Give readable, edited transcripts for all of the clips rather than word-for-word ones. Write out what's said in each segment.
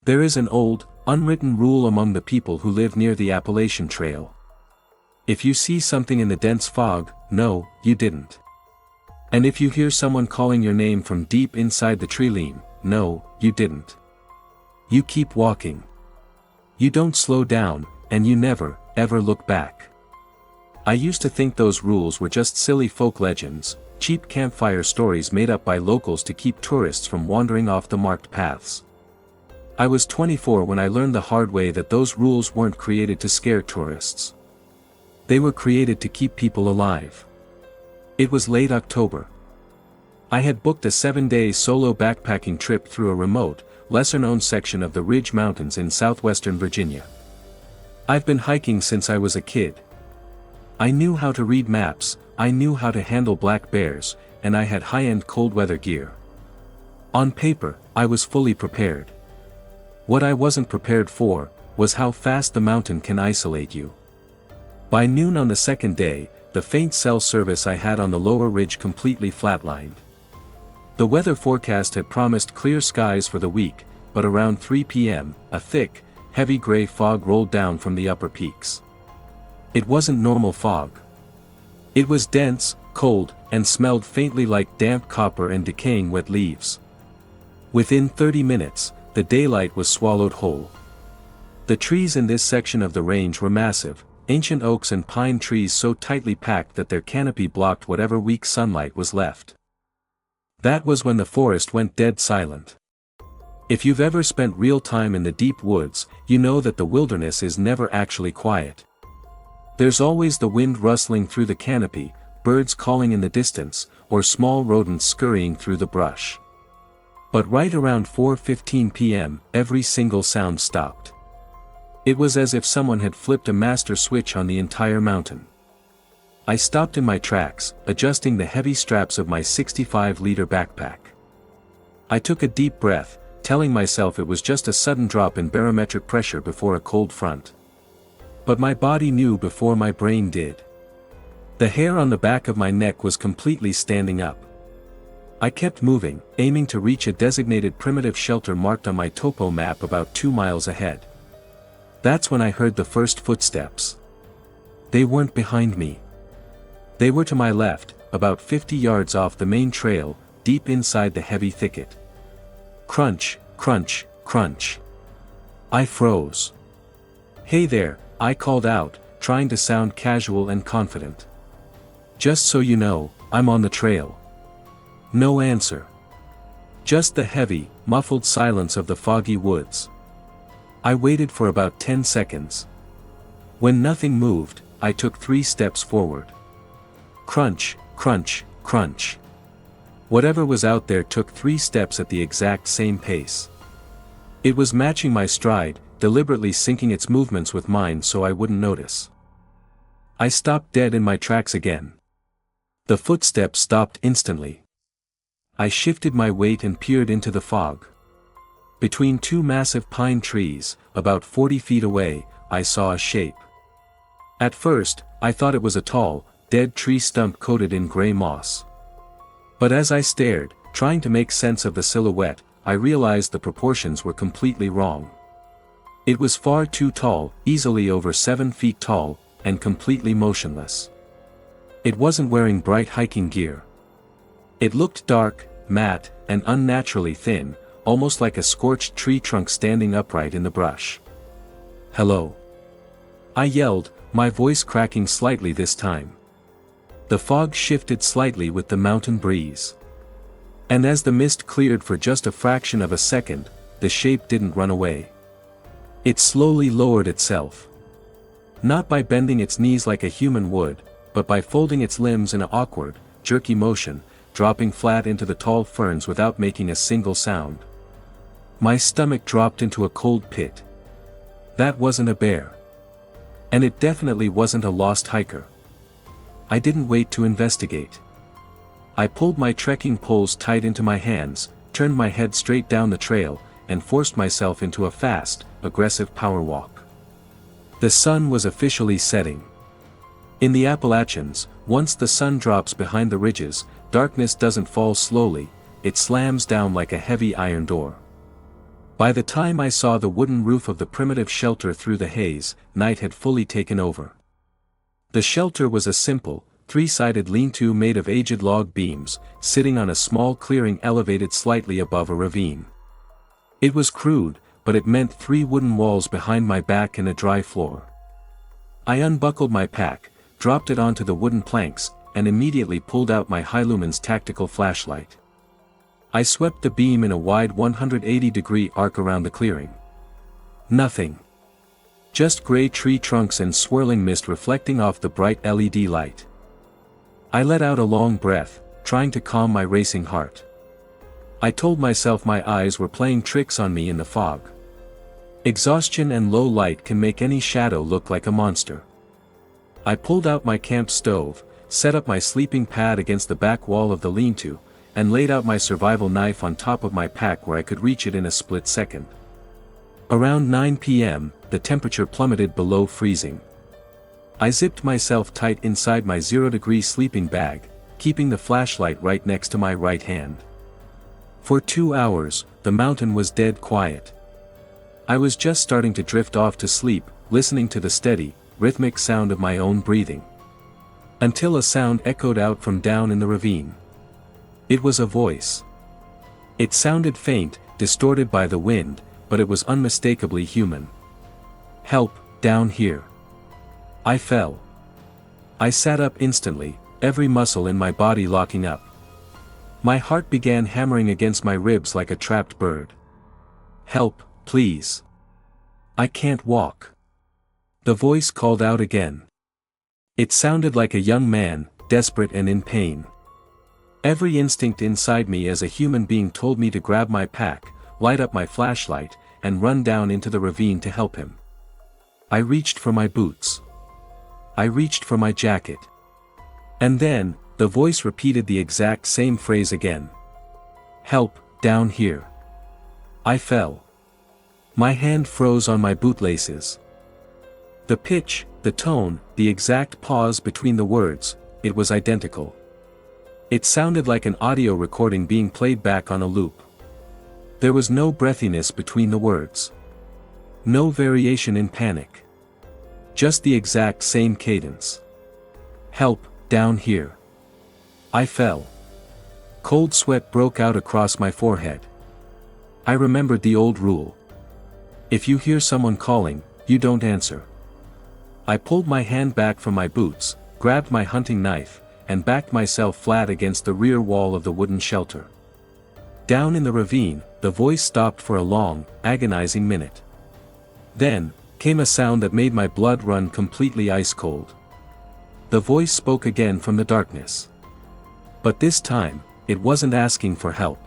There is an old, unwritten rule among the people who live near the Appalachian Trail. If you see something in the dense fog, no, you didn't. And if you hear someone calling your name from deep inside the tree line, no, you didn't. You keep walking. You don't slow down, and you never, ever look back. I used to think those rules were just silly folk legends, cheap campfire stories made up by locals to keep tourists from wandering off the marked paths. I was 24 when I learned the hard way that those rules weren't created to scare tourists. They were created to keep people alive. It was late October. I had booked a 7-day solo backpacking trip through a remote, lesser-known section of the Ridge Mountains in Southwestern Virginia. I've been hiking since I was a kid. I knew how to read maps, I knew how to handle black bears, and I had high-end cold-weather gear. On paper, I was fully prepared. What I wasn't prepared for, was how fast the mountain can isolate you. By noon on the second day, the faint cell service I had on the lower ridge completely flatlined. The weather forecast had promised clear skies for the week, but around 3 p.m., a thick, heavy gray fog rolled down from the upper peaks. It wasn't normal fog. It was dense, cold, and smelled faintly like damp copper and decaying wet leaves. Within 30 minutes, the daylight was swallowed whole. The trees in this section of the range were massive, ancient oaks and pine trees so tightly packed that their canopy blocked whatever weak sunlight was left. That was when the forest went dead silent. If you've ever spent real time in the deep woods, you know that the wilderness is never actually quiet. There's always the wind rustling through the canopy, birds calling in the distance, or small rodents scurrying through the brush. But right around 4:15 p.m., every single sound stopped. It was as if someone had flipped a master switch on the entire mountain. I stopped in my tracks, adjusting the heavy straps of my 65-liter backpack. I took a deep breath, telling myself it was just a sudden drop in barometric pressure before a cold front. But my body knew before my brain did. The hair on the back of my neck was completely standing up. I kept moving, aiming to reach a designated primitive shelter marked on my topo map about 2 miles ahead. That's when I heard the first footsteps. They weren't behind me. They were to my left, about 50 yards off the main trail, deep inside the heavy thicket. Crunch, crunch, crunch. I froze. "Hey there," I called out, trying to sound casual and confident. "Just so you know, I'm on the trail." No answer. Just the heavy, muffled silence of the foggy woods. I waited for about 10 seconds. When nothing moved, I took 3 steps forward. Crunch, crunch, crunch. Whatever was out there took 3 steps at the exact same pace. It was matching my stride, deliberately syncing its movements with mine so I wouldn't notice. I stopped dead in my tracks again. The footsteps stopped instantly. I shifted my weight and peered into the fog. Between 2 massive pine trees, about 40 feet away, I saw a shape. At first, I thought it was a tall, dead tree stump coated in gray moss. But as I stared, trying to make sense of the silhouette, I realized the proportions were completely wrong. It was far too tall, easily over 7 feet tall, and completely motionless. It wasn't wearing bright hiking gear. It looked dark, matte, and unnaturally thin, almost like a scorched tree trunk standing upright in the brush. "Hello," I yelled, my voice cracking slightly this time. The fog shifted slightly with the mountain breeze. And as the mist cleared for just a fraction of a second, the shape didn't run away. It slowly lowered itself. Not by bending its knees like a human would, but by folding its limbs in an awkward, jerky motion, dropping flat into the tall ferns without making a single sound. My stomach dropped into a cold pit. That wasn't a bear. And it definitely wasn't a lost hiker. I didn't wait to investigate. I pulled my trekking poles tight into my hands, turned my head straight down the trail, and forced myself into a fast, aggressive power walk. The sun was officially setting. In the Appalachians, once the sun drops behind the ridges, darkness doesn't fall slowly, it slams down like a heavy iron door. By the time I saw the wooden roof of the primitive shelter through the haze, night had fully taken over. The shelter was a simple, three-sided lean-to made of aged log beams, sitting on a small clearing elevated slightly above a ravine. It was crude, but it meant 3 wooden walls behind my back and a dry floor. I unbuckled my pack, dropped it onto the wooden planks, and immediately pulled out my high-lumens tactical flashlight. I swept the beam in a wide 180-degree arc around the clearing. Nothing. Just gray tree trunks and swirling mist reflecting off the bright LED light. I let out a long breath, trying to calm my racing heart. I told myself my eyes were playing tricks on me in the fog. Exhaustion and low light can make any shadow look like a monster. I pulled out my camp stove, set up my sleeping pad against the back wall of the lean-to, and laid out my survival knife on top of my pack where I could reach it in a split second. Around 9 p.m., the temperature plummeted below freezing. I zipped myself tight inside my 0-degree sleeping bag, keeping the flashlight right next to my right hand. For 2 hours, the mountain was dead quiet. I was just starting to drift off to sleep, listening to the steady, rhythmic sound of my own breathing. Until a sound echoed out from down in the ravine. It was a voice. It sounded faint, distorted by the wind, but it was unmistakably human. "Help, down here." I fell. I sat up instantly, every muscle in my body locking up. My heart began hammering against my ribs like a trapped bird. "Help, please. I can't walk." The voice called out again. It sounded like a young man, desperate and in pain. Every instinct inside me as a human being told me to grab my pack, light up my flashlight, and run down into the ravine to help him. I reached for my boots. I reached for my jacket. And then, the voice repeated the exact same phrase again. "Help, down here." I fell. My hand froze on my bootlaces. The pitch, the tone, the exact pause between the words, it was identical. It sounded like an audio recording being played back on a loop. There was no breathiness between the words. No variation in panic. Just the exact same cadence. "Help, down here." I fell. Cold sweat broke out across my forehead. I remembered the old rule. If you hear someone calling, you don't answer. I pulled my hand back from my boots, grabbed my hunting knife, and backed myself flat against the rear wall of the wooden shelter. Down in the ravine, the voice stopped for a long, agonizing minute. Then, came a sound that made my blood run completely ice-cold. The voice spoke again from the darkness. But this time, it wasn't asking for help.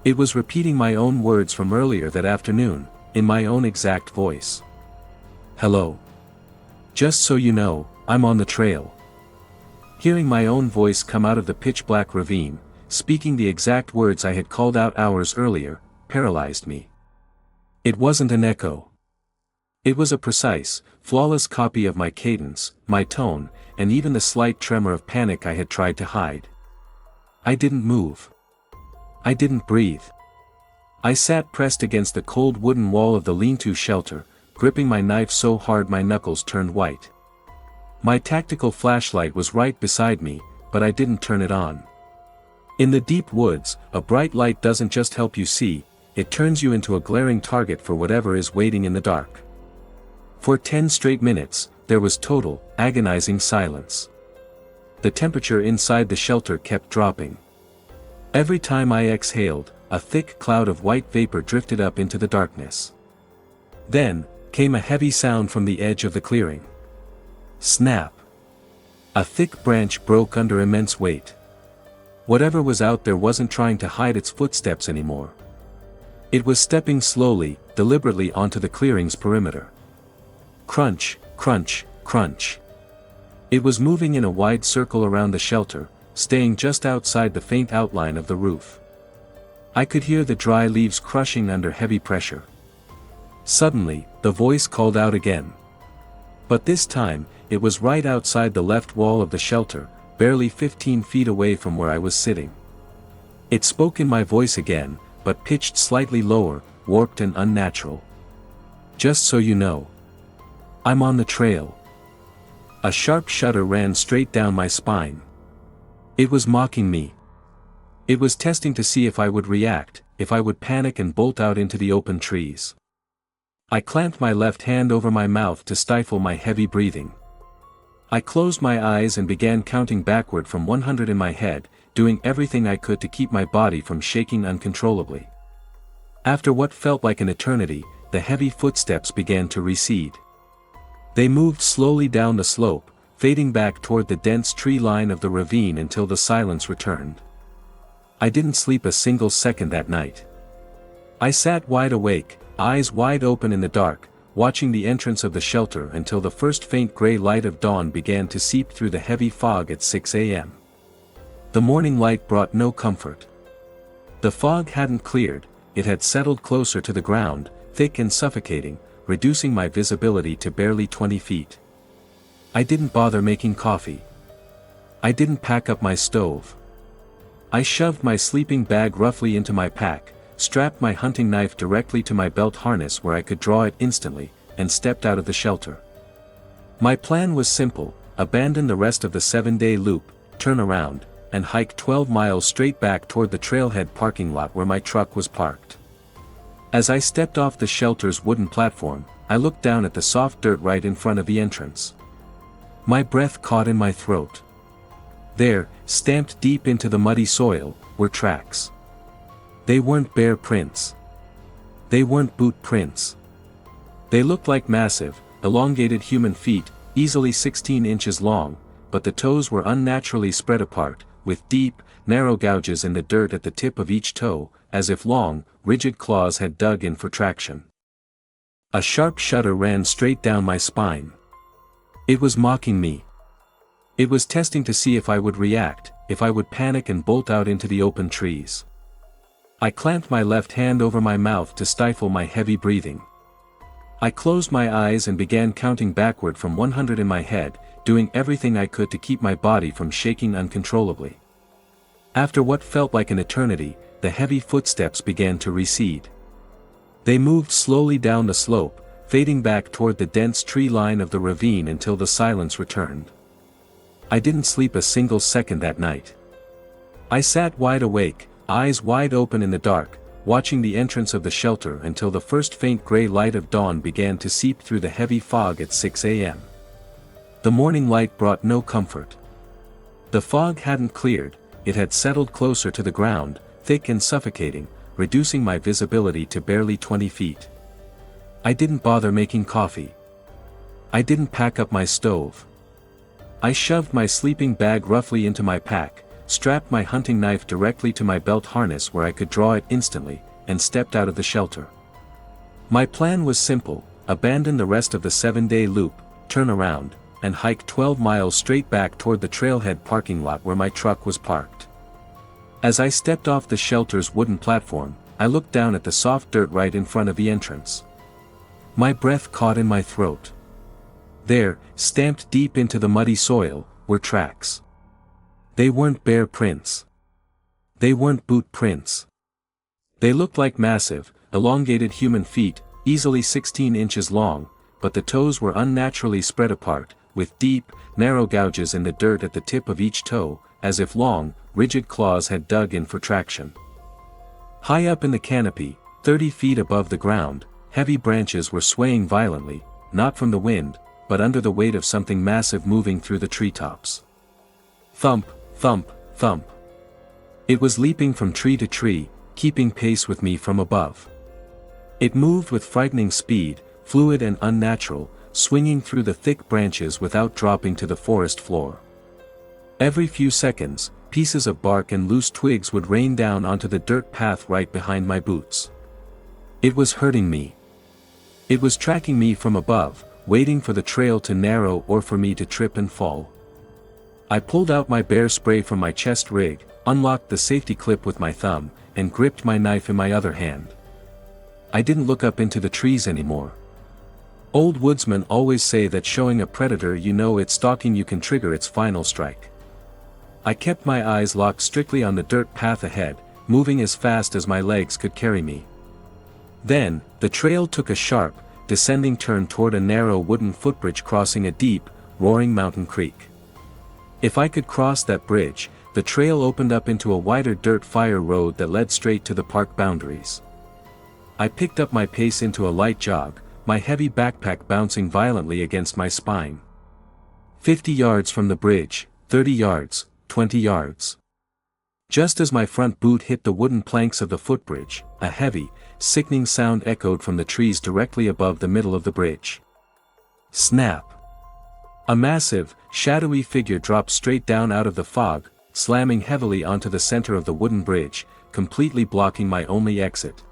It was repeating my own words from earlier that afternoon, in my own exact voice. "Hello. Just so you know, I'm on the trail." Hearing my own voice come out of the pitch-black ravine, speaking the exact words I had called out hours earlier, paralyzed me. It wasn't an echo. It was a precise, flawless copy of my cadence, my tone, and even the slight tremor of panic I had tried to hide. I didn't move. I didn't breathe. I sat pressed against the cold wooden wall of the lean-to shelter, gripping my knife so hard my knuckles turned white. My tactical flashlight was right beside me, but I didn't turn it on. In the deep woods, a bright light doesn't just help you see, it turns you into a glaring target for whatever is waiting in the dark. For 10 straight minutes, there was total, agonizing silence. The temperature inside the shelter kept dropping. Every time I exhaled, a thick cloud of white vapor drifted up into the darkness. Then, came a heavy sound from the edge of the clearing. Snap! A thick branch broke under immense weight. Whatever was out there wasn't trying to hide its footsteps anymore. It was stepping slowly, deliberately onto the clearing's perimeter. Crunch, crunch, crunch. It was moving in a wide circle around the shelter, staying just outside the faint outline of the roof. I could hear the dry leaves crushing under heavy pressure. Suddenly, the voice called out again. But this time, it was right outside the left wall of the shelter, barely 15 feet away from where I was sitting. It spoke in my voice again, but pitched slightly lower, warped and unnatural. Just so you know. I'm on the trail. A sharp shudder ran straight down my spine. It was mocking me. It was testing to see if I would react, if I would panic and bolt out into the open trees. I clamped my left hand over my mouth to stifle my heavy breathing. I closed my eyes and began counting backward from 100 in my head, doing everything I could to keep my body from shaking uncontrollably. After what felt like an eternity, the heavy footsteps began to recede. They moved slowly down the slope, fading back toward the dense tree line of the ravine until the silence returned. I didn't sleep a single second that night. I sat wide awake, eyes wide open in the dark, watching the entrance of the shelter until the first faint gray light of dawn began to seep through the heavy fog at 6 a.m. The morning light brought no comfort. The fog hadn't cleared, it had settled closer to the ground, thick and suffocating, reducing my visibility to barely 20 feet. I didn't bother making coffee. I didn't pack up my stove. I shoved my sleeping bag roughly into my pack, strapped my hunting knife directly to my belt harness where I could draw it instantly, and stepped out of the shelter. My plan was simple: abandon the rest of the 7-day loop, turn around, and hike 12 miles straight back toward the trailhead parking lot where my truck was parked. As I stepped off the shelter's wooden platform, I looked down at the soft dirt right in front of the entrance. My breath caught in my throat. There, stamped deep into the muddy soil, were tracks. They weren't bare prints. They weren't boot prints. They looked like massive, elongated human feet, easily 16 inches long, but the toes were unnaturally spread apart, with deep, narrow gouges in the dirt at the tip of each toe, as if long, rigid claws had dug in for traction. A sharp shudder ran straight down my spine. It was mocking me. It was testing to see if I would react, if I would panic and bolt out into the open trees. I clamped my left hand over my mouth to stifle my heavy breathing. I closed my eyes and began counting backward from 100 in my head, doing everything I could to keep my body from shaking uncontrollably. After what felt like an eternity, the heavy footsteps began to recede. They moved slowly down the slope, fading back toward the dense tree line of the ravine until the silence returned. I didn't sleep a single second that night. I sat wide awake, eyes wide open in the dark, watching the entrance of the shelter until the first faint gray light of dawn began to seep through the heavy fog at 6 a.m. The morning light brought no comfort. The fog hadn't cleared, it had settled closer to the ground, thick and suffocating, reducing my visibility to barely 20 feet. I didn't bother making coffee. I didn't pack up my stove. I shoved my sleeping bag roughly into my pack, strapped my hunting knife directly to my belt harness where I could draw it instantly, and stepped out of the shelter. My plan was simple: abandon the rest of the 7-day loop, turn around, and hike 12 miles straight back toward the trailhead parking lot where my truck was parked. As I stepped off the shelter's wooden platform, I looked down at the soft dirt right in front of the entrance. My breath caught in my throat. There, stamped deep into the muddy soil, were tracks. They weren't bare prints. They weren't boot prints. They looked like massive, elongated human feet, easily 16 inches long, but the toes were unnaturally spread apart, with deep, narrow gouges in the dirt at the tip of each toe, as if long, rigid claws had dug in for traction. High up in the canopy, 30 feet above the ground, heavy branches were swaying violently, not from the wind, but under the weight of something massive moving through the treetops. Thump, thump, thump. It was leaping from tree to tree, keeping pace with me from above. It moved with frightening speed, fluid and unnatural, swinging through the thick branches without dropping to the forest floor. Every few seconds, pieces of bark and loose twigs would rain down onto the dirt path right behind my boots. It was hurting me. It was tracking me from above, waiting for the trail to narrow or for me to trip and fall. I pulled out my bear spray from my chest rig, unlocked the safety clip with my thumb, and gripped my knife in my other hand. I didn't look up into the trees anymore. Old woodsmen always say that showing a predator you know it's stalking you can trigger its final strike. I kept my eyes locked strictly on the dirt path ahead, moving as fast as my legs could carry me. Then, the trail took a sharp, descending turn toward a narrow wooden footbridge crossing a deep, roaring mountain creek. If I could cross that bridge, the trail opened up into a wider dirt fire road that led straight to the park boundaries. I picked up my pace into a light jog, my heavy backpack bouncing violently against my spine. 50 yards from the bridge, 30 yards, 20 yards. Just as my front boot hit the wooden planks of the footbridge, a heavy, sickening sound echoed from the trees directly above the middle of the bridge. Snap! A massive, shadowy figure dropped straight down out of the fog, slamming heavily onto the center of the wooden bridge, completely blocking my only exit.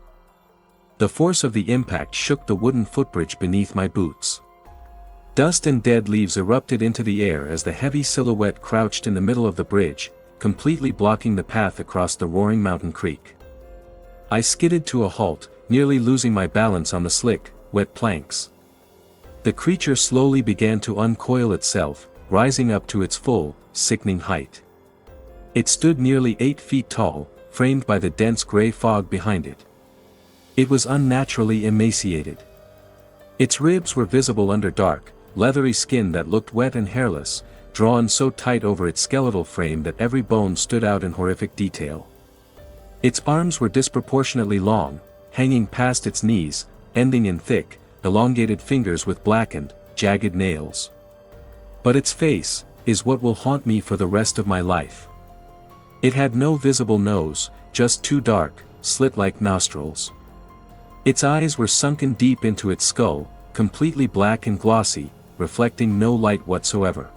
The force of the impact shook the wooden footbridge beneath my boots. Dust and dead leaves erupted into the air as the heavy silhouette crouched in the middle of the bridge, completely blocking the path across the roaring mountain creek. I skidded to a halt, nearly losing my balance on the slick, wet planks. The creature slowly began to uncoil itself, rising up to its full, sickening height. It stood nearly 8 feet tall, framed by the dense gray fog behind it. It was unnaturally emaciated. Its ribs were visible under dark, leathery skin that looked wet and hairless, drawn so tight over its skeletal frame that every bone stood out in horrific detail. Its arms were disproportionately long, hanging past its knees, ending in thick, elongated fingers with blackened, jagged nails. But its face is what will haunt me for the rest of my life. It had no visible nose, just 2 dark, slit-like nostrils. Its eyes were sunken deep into its skull, completely black and glossy, reflecting no light whatsoever.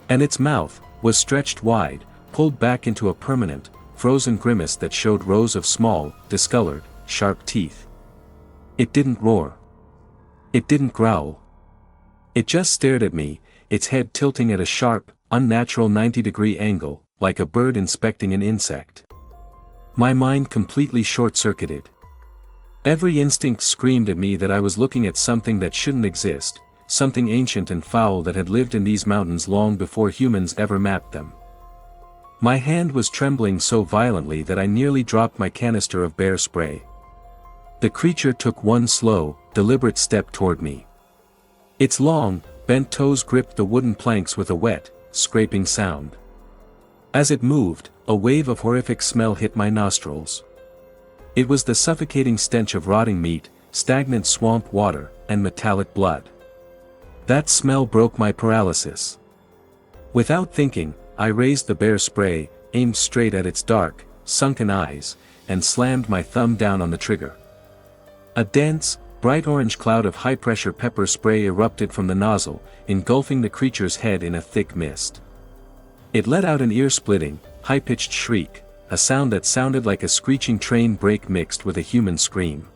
And its mouth was stretched wide, pulled back into a permanent, frozen grimace that showed rows of small, discolored, sharp teeth. It didn't roar. It didn't growl. It just stared at me, its head tilting at a sharp, unnatural 90-degree angle, like a bird inspecting an insect. My mind completely short-circuited. Every instinct screamed at me that I was looking at something that shouldn't exist, something ancient and foul that had lived in these mountains long before humans ever mapped them. My hand was trembling so violently that I nearly dropped my canister of bear spray. The creature took one slow, deliberate step toward me. Its long, bent toes gripped the wooden planks with a wet, scraping sound. As it moved, a wave of horrific smell hit my nostrils. It was the suffocating stench of rotting meat, stagnant swamp water, and metallic blood. That smell broke my paralysis. Without thinking, I raised the bear spray, aimed straight at its dark, sunken eyes, and slammed my thumb down on the trigger. A dense, bright orange cloud of high-pressure pepper spray erupted from the nozzle, engulfing the creature's head in a thick mist. It let out an ear-splitting, high-pitched shriek, a sound that sounded like a screeching train brake mixed with a human scream.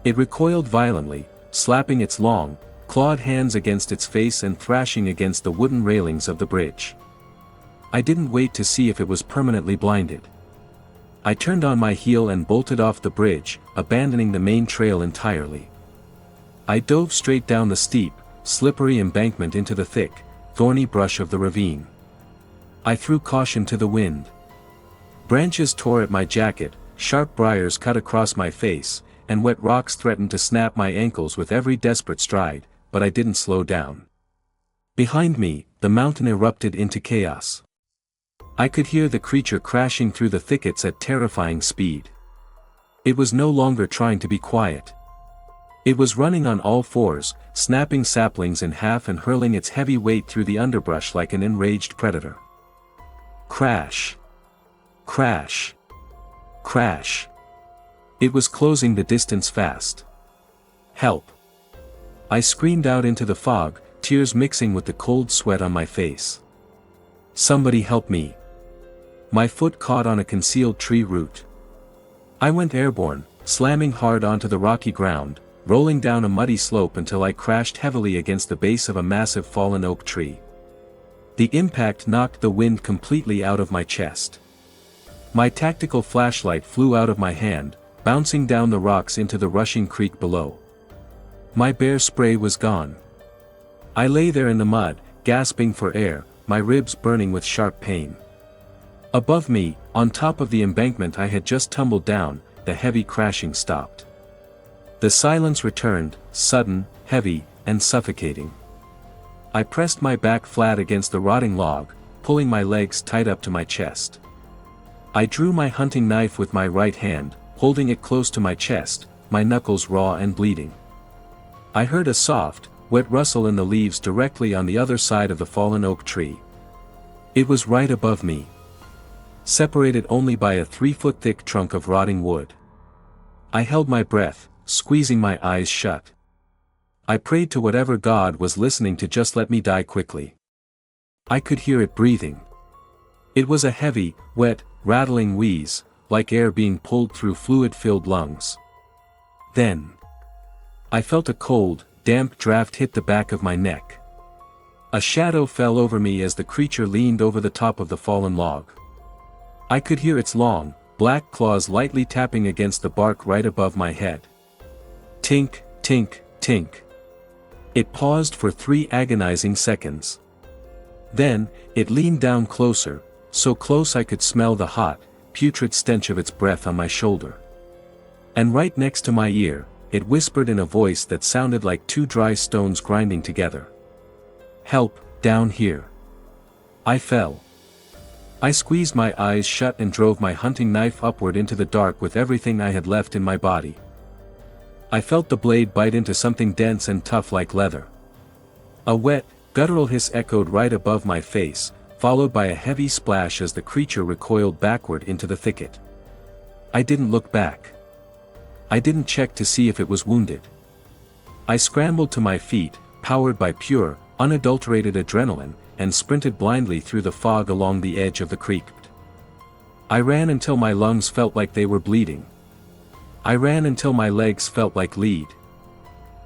It recoiled violently, slapping its long, clawed hands against its face and thrashing against the wooden railings of the bridge. I didn't wait to see if it was permanently blinded. I turned on my heel and bolted off the bridge, abandoning the main trail entirely. I dove straight down the steep, slippery embankment into the thick, thorny brush of the ravine. I threw caution to the wind. Branches tore at my jacket, sharp briars cut across my face, and wet rocks threatened to snap my ankles with every desperate stride, but I didn't slow down. Behind me, the mountain erupted into chaos. I could hear the creature crashing through the thickets at terrifying speed. It was no longer trying to be quiet. It was running on all fours, snapping saplings in half and hurling its heavy weight through the underbrush like an enraged predator. Crash! Crash! Crash! It was closing the distance fast. Help! I screamed out into the fog, tears mixing with the cold sweat on my face. Somebody help me! My foot caught on a concealed tree root. I went airborne, slamming hard onto the rocky ground, rolling down a muddy slope until I crashed heavily against the base of a massive fallen oak tree. The impact knocked the wind completely out of my chest. My tactical flashlight flew out of my hand, bouncing down the rocks into the rushing creek below. My bear spray was gone. I lay there in the mud, gasping for air, my ribs burning with sharp pain. Above me, on top of the embankment I had just tumbled down, the heavy crashing stopped. The silence returned, sudden, heavy, and suffocating. I pressed my back flat against the rotting log, pulling my legs tight up to my chest. I drew my hunting knife with my right hand, holding it close to my chest, my knuckles raw and bleeding. I heard a soft, wet rustle in the leaves directly on the other side of the fallen oak tree. It was right above me, separated only by a 3-foot thick trunk of rotting wood. I held my breath, squeezing my eyes shut. I prayed to whatever God was listening to just let me die quickly. I could hear it breathing. It was a heavy, wet, rattling wheeze, like air being pulled through fluid-filled lungs. Then, I felt a cold, damp draft hit the back of my neck. A shadow fell over me as the creature leaned over the top of the fallen log. I could hear its long, black claws lightly tapping against the bark right above my head. Tink, tink, tink. It paused for 3 agonizing seconds. Then, it leaned down closer, so close I could smell the hot, putrid stench of its breath on my shoulder. And right next to my ear, it whispered in a voice that sounded like 2 dry stones grinding together. "Help, down here." I fell. I squeezed my eyes shut and drove my hunting knife upward into the dark with everything I had left in my body. I felt the blade bite into something dense and tough like leather. A wet, guttural hiss echoed right above my face, followed by a heavy splash as the creature recoiled backward into the thicket. I didn't look back. I didn't check to see if it was wounded. I scrambled to my feet, powered by pure, unadulterated adrenaline, and sprinted blindly through the fog along the edge of the creek. I ran until my lungs felt like they were bleeding. I ran until my legs felt like lead.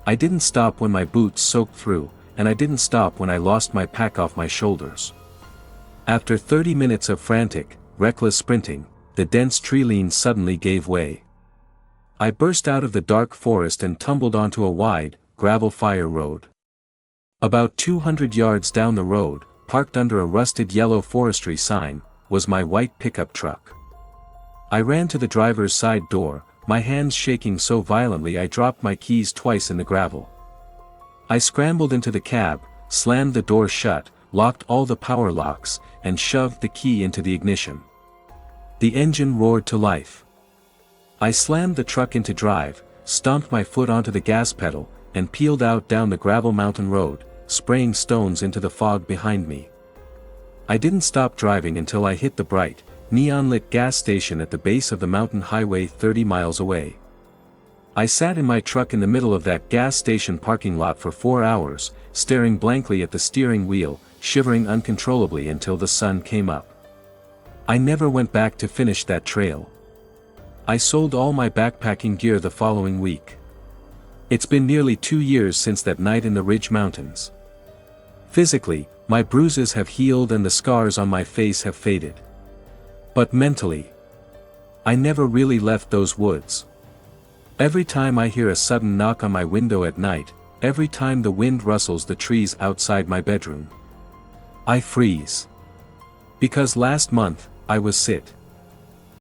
I didn't stop when my boots soaked through, and I didn't stop when I lost my pack off my shoulders. After 30 minutes of frantic, reckless sprinting, the dense tree limbs suddenly gave way. I burst out of the dark forest and tumbled onto a wide, gravel fire road. About 200 yards down the road, parked under a rusted yellow forestry sign, was my white pickup truck. I ran to the driver's side door, my hands shaking so violently I dropped my keys twice in the gravel. I scrambled into the cab, slammed the door shut, locked all the power locks, and shoved the key into the ignition. The engine roared to life. I slammed the truck into drive, stomped my foot onto the gas pedal, and peeled out down the gravel mountain road, spraying stones into the fog behind me. I didn't stop driving until I hit the bright, neon-lit gas station at the base of the mountain highway 30 miles away. I sat in my truck in the middle of that gas station parking lot for 4 hours, staring blankly at the steering wheel, shivering uncontrollably until the sun came up. I never went back to finish that trail. I sold all my backpacking gear the following week. It's been nearly 2 years since that night in the Ridge Mountains. Physically, my bruises have healed and the scars on my face have faded. But mentally, I never really left those woods. Every time I hear a sudden knock on my window at night, every time the wind rustles the trees outside my bedroom, I freeze. Because last month, I was sit.